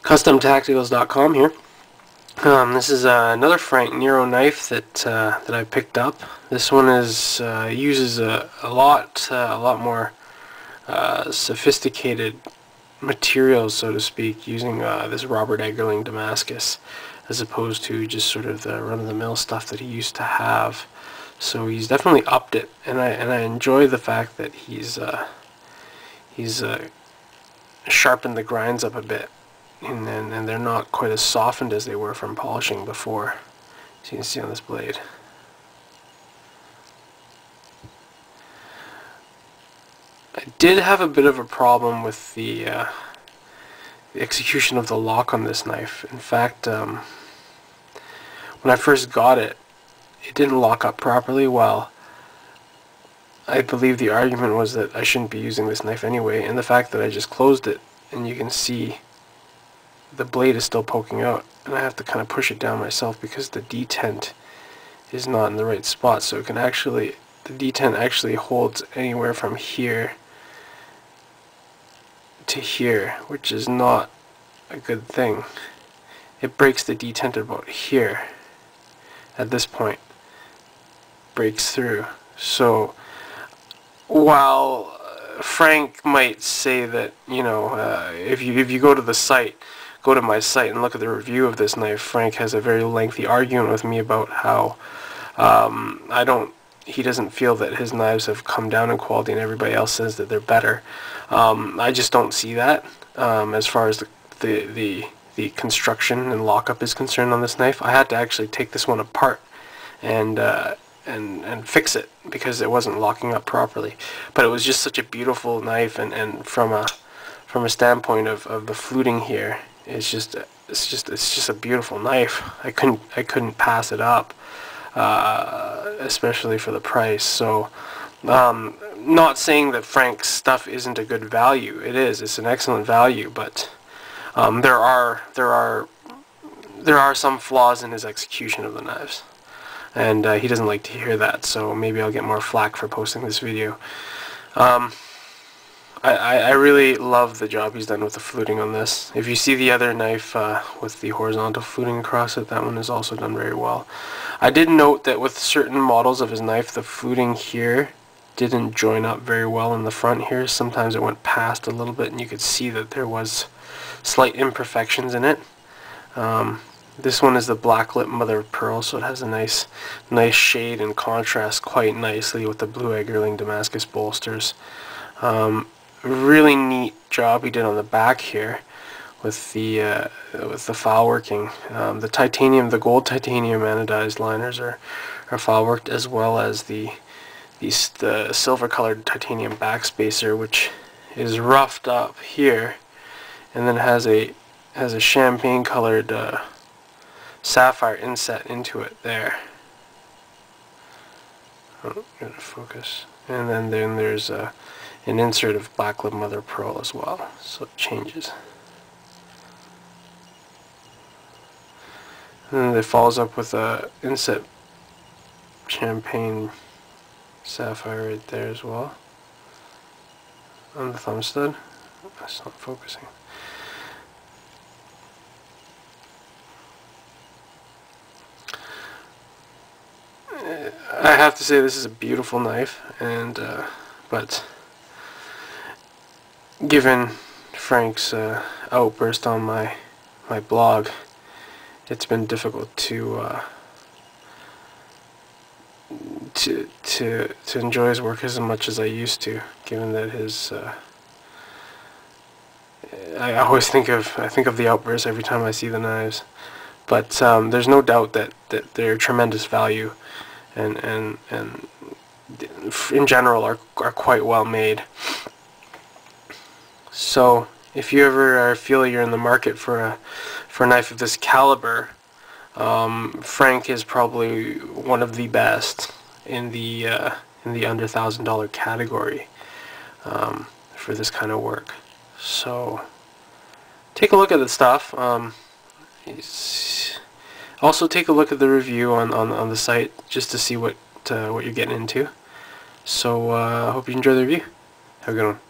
CustomTacticals.com here. This is another Frank Niro knife that I picked up. This one is uses a lot more sophisticated materials, so to speak, using this Robert Eggerling Damascus, as opposed to just sort of the run-of-the-mill stuff that he used to have. So he's definitely upped it, and I enjoy the fact that he's sharpened the grinds up a bit, and they're not quite as softened as they were from polishing before. So you can see on this blade. I did have a bit of a problem with the execution of the lock on this knife. In fact, when I first got it, it didn't lock up properly. Well, I believe the argument was that I shouldn't be using this knife anyway, and the fact that I just closed it, and you can see the blade is still poking out, and I have to kind of push it down myself because the detent is not in the right spot. So it can actually, the detent actually holds anywhere from here to here, which is not a good thing. It breaks the detent about here at this point, breaks through. So while Frank might say that, you know, if you go to the site, go to my site and look at the review of this knife, Frank has a very lengthy argument with me about how he doesn't feel that his knives have come down in quality, and everybody else says that they're better. I just don't see that as far as the construction and lockup is concerned on this knife. I had to actually take this one apart and fix it because it wasn't locking up properly. But it was just such a beautiful knife, and from a standpoint of the fluting here, it's just a beautiful knife. I couldn't pass it up, especially for the price. So not saying that Frank's stuff isn't a good value. It is. It's an excellent value, but there are some flaws in his execution of the knives, and he doesn't like to hear that. So maybe I'll get more flack for posting this video. I really love the job he's done with the fluting on this. If you see the other knife with the horizontal fluting across it, that one is also done very well. I did note that with certain models of his knife, the fluting here didn't join up very well in the front here. Sometimes it went past a little bit, and you could see that there was slight imperfections in it. This one is the black lip mother of pearl, so it has a nice shade and contrast quite nicely with the blue Eggerling Damascus bolsters. Really neat job he did on the back here with the file working. The gold titanium anodized liners are file worked, as well as the silver colored titanium backspacer, which is roughed up here, and then has a champagne colored sapphire inset into it there. Oh, gotta focus. And then there's an insert of black lip mother of pearl as well, so it changes. And then it follows up with a inset champagne sapphire right there as well on the thumb stud. That's not focusing. I have to say, this is a beautiful knife, and but given Frank's outburst on my blog, it's been difficult to enjoy his work as much as I used to, given that his I always think of the outbursts every time I see the knives. But there's no doubt that they're tremendous value, and in general are quite well made. So if you ever feel you're in the market for a knife of this caliber, Frank is probably one of the best in the under $1,000 category for this kind of work. So take a look at the stuff. Also take a look at the review on the site, just to see what you're getting into. So hope you enjoy the review. Have a good one.